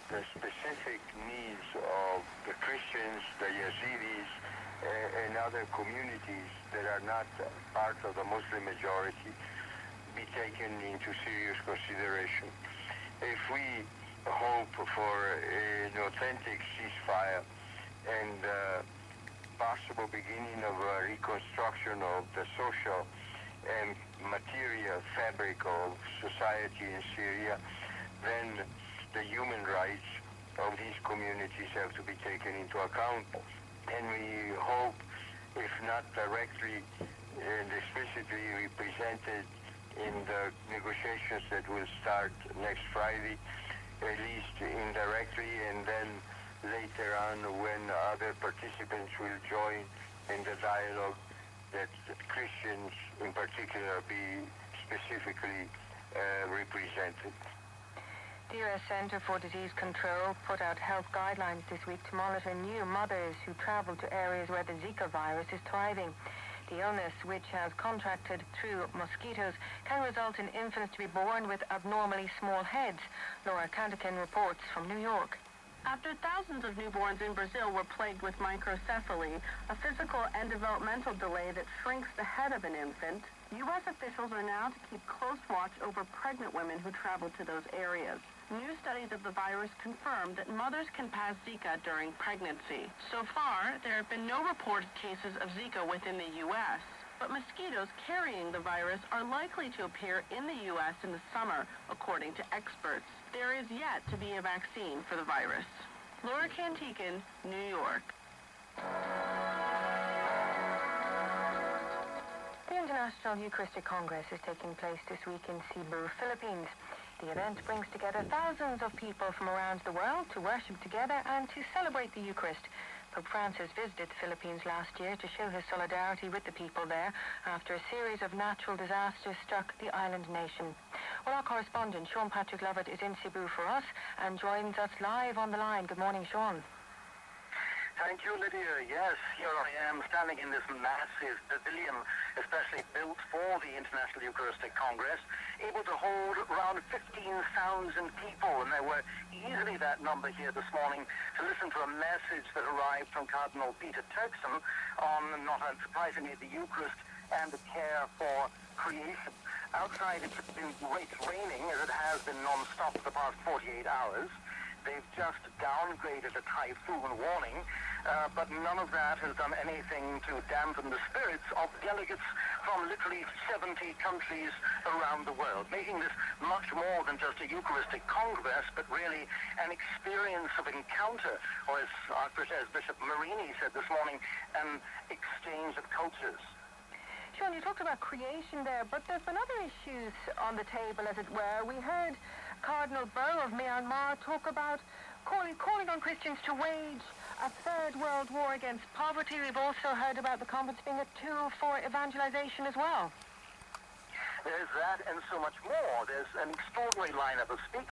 the specific needs of the Christians, the Yazidis, and other communities that are not part of the Muslim majority be taken into serious consideration. If we hope for an authentic ceasefire and possible beginning of a reconstruction of the social and material fabric of society in Syria, then the human rights of these communities have to be taken into account. And we hope, if not directly and explicitly represented in the negotiations that will start next Friday, at least indirectly, and then later on when other participants will join in the dialogue, that Christians in particular be specifically represented. The U.S. Center for Disease Control put out health guidelines this week to monitor new mothers who travel to areas where the Zika virus is thriving. The illness, which has contracted through mosquitoes, can result in infants to be born with abnormally small heads. Laura Candican reports from New York. After thousands of newborns in Brazil were plagued with microcephaly, a physical and developmental delay that shrinks the head of an infant, U.S. officials are now to keep close watch over pregnant women who travel to those areas. New studies of the virus confirm that mothers can pass Zika during pregnancy. So far, there have been no reported cases of Zika within the U.S., but mosquitoes carrying the virus are likely to appear in the U.S. in the summer, according to experts. There is yet to be a vaccine for the virus. Laura Cantican, New York. The International Eucharistic Congress is taking place this week in Cebu, Philippines. The event brings together thousands of people from around the world to worship together and to celebrate the Eucharist. Pope Francis visited the Philippines last year to show his solidarity with the people there after a series of natural disasters struck the island nation. Well, our correspondent, Sean Patrick Lovett, is in Cebu for us and joins us live on the line. Good morning, Sean. Thank you, Lydia. Yes, here I am standing in this massive pavilion, especially built for the International Eucharistic Congress, able to hold around 15,000 people, and there were easily that number here this morning to listen to a message that arrived from Cardinal Peter Tecsun on, not unsurprisingly, the Eucharist and the care for creation. Outside it's been raining, as it has been non-stop for the past 48 hours. They've just downgraded a typhoon warning, but none of that has done anything to dampen the spirits of delegates from literally 70 countries around the world, making this much more than just a Eucharistic Congress, but really an experience of encounter, or as Bishop Marini said this morning, an exchange of cultures. Sean, you talked about creation there, but there's been other issues on the table, as it were. We heard Cardinal Bo of Myanmar talk about calling on Christians to wage a third world war against poverty. We've also heard about the conference being a tool for evangelization as well. There's that and so much more. There's an extraordinary lineup of speakers.